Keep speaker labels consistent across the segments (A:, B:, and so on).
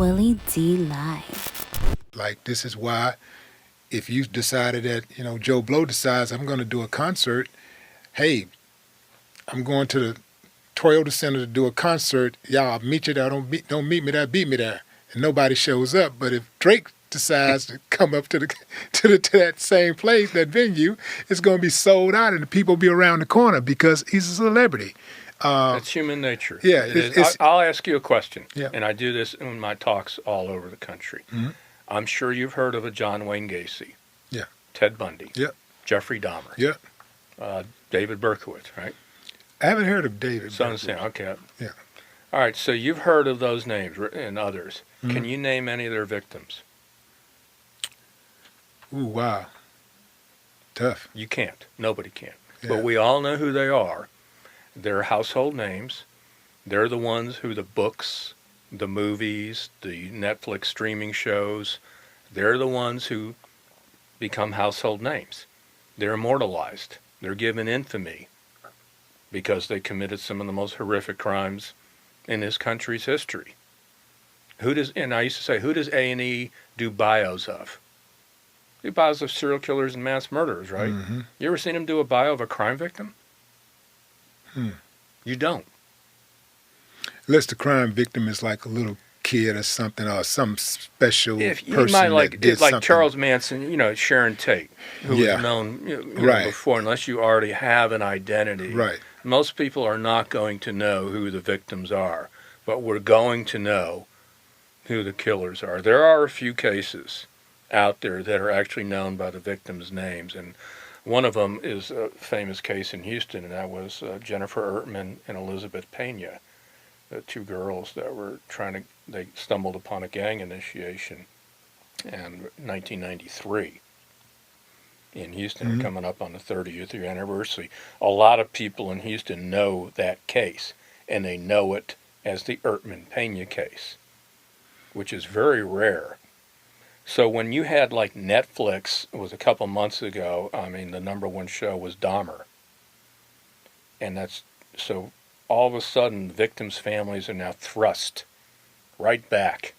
A: Willie D. Live.
B: Like, this is why if you decided that, Joe Blow decides I'm going to do a concert, hey, I'm going to the Toyota Center to do a concert. Y'all, I'll meet you there. Don't meet me there, beat me there. And nobody shows up. But if Drake decides to come up to that same place, that venue, it's going to be sold out and the people will be around the corner because he's a celebrity.
C: That's human nature.
B: Yeah.
C: I'll ask you a question,
B: yeah.
C: And I do this in my talks all over the country.
B: Mm-hmm.
C: I'm sure you've heard of a John Wayne Gacy.
B: Yeah.
C: Ted Bundy.
B: Yeah.
C: Jeffrey Dahmer.
B: Yeah.
C: David Berkowitz, right?
B: I haven't heard of David.
C: Son of Sam, okay.
B: Yeah.
C: All right, so you've heard of those names and others.
B: Mm-hmm.
C: Can you name any of their victims?
B: Ooh, wow. Tough.
C: You can't. Nobody can.
B: Yeah.
C: But we all know who they are. They're household names. They're the ones who the books, the movies, the Netflix streaming shows, they're the ones who become household names. They're immortalized. They're given infamy because they committed some of the most horrific crimes in this country's history. And I used to say, who does A&E do bios of? Do bios of serial killers and mass murderers, right?
B: Mm-hmm.
C: You ever seen them do a bio of a crime victim? You don't.
B: Unless the crime victim is like a little kid or something, or some special
C: If you
B: person
C: might
B: that did
C: like
B: something.
C: Charles Manson, Sharon Tate, who
B: Yeah.
C: was known
B: Right.
C: before, unless you already have an identity.
B: Right.
C: Most people are not going to know who the victims are, but we're going to know who the killers are. There are a few cases out there that are actually known by the victims' names, and one of them is a famous case in Houston, and that was Jennifer Ertman and Elizabeth Pena, the two girls that were they stumbled upon a gang initiation in 1993 in Houston,
B: Mm-hmm.
C: coming up on the 30th year anniversary. A lot of people in Houston know that case, and they know it as the Ertman Pena case, which is very rare. So when you had like Netflix, it was a couple months ago, the number one show was Dahmer. And so all of a sudden victims' families are now thrust right back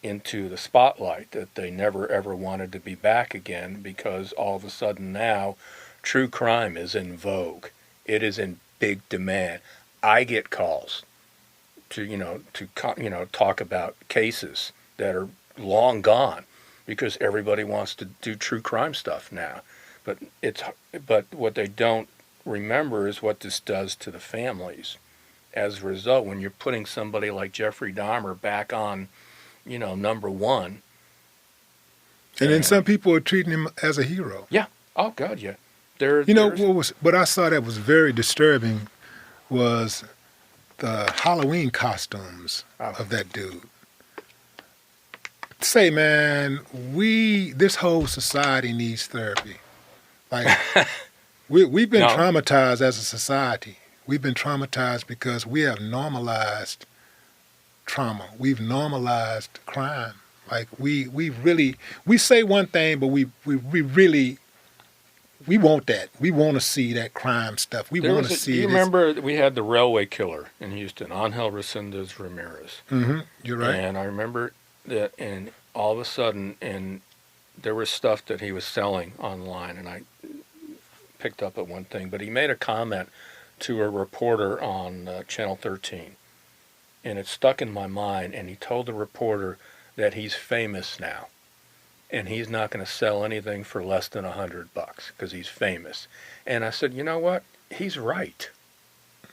C: into the spotlight that they never ever wanted to be back again, because all of a sudden now true crime is in vogue. It is in big demand. I get calls to talk about cases that are long gone because everybody wants to do true crime stuff now. But what they don't remember is what this does to the families. As a result, when you're putting somebody like Jeffrey Dahmer back on, number one.
B: And then some people are treating him as a hero.
C: Yeah. Oh God, yeah.
B: What I saw that was very disturbing was the Halloween costumes of that dude. Say, man, this whole society needs therapy. Like, we've been traumatized as a society. We've been traumatized because we have normalized trauma. We've normalized crime. Like, we say one thing, but we really want that. We want to see that crime stuff. We want to see.
C: Do you remember we had the railway killer in Houston, Angel Resendez Ramirez?
B: Mm-hmm. You're right.
C: And I remember that, and all of a sudden, and there was stuff that he was selling online, and I picked up at one thing, but he made a comment to a reporter on Channel 13, and it stuck in my mind, and he told the reporter that he's famous now, and he's not going to sell anything for less than $100 because he's famous. And I said, you know what? He's right.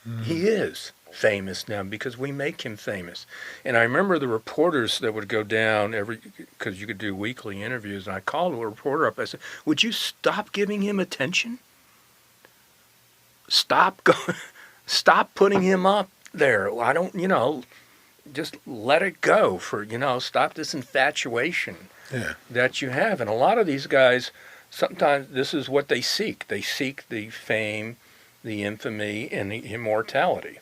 C: Mm-hmm. He is famous now because we make him famous. And I remember the reporters that would go down because you could do weekly interviews, and I called a reporter up. I said, would you stop giving him attention? Stop putting him up there. I don't, just let it go stop this infatuation that you have. And a lot of these guys, sometimes this is what they seek. They seek the fame, the infamy, and the immortality.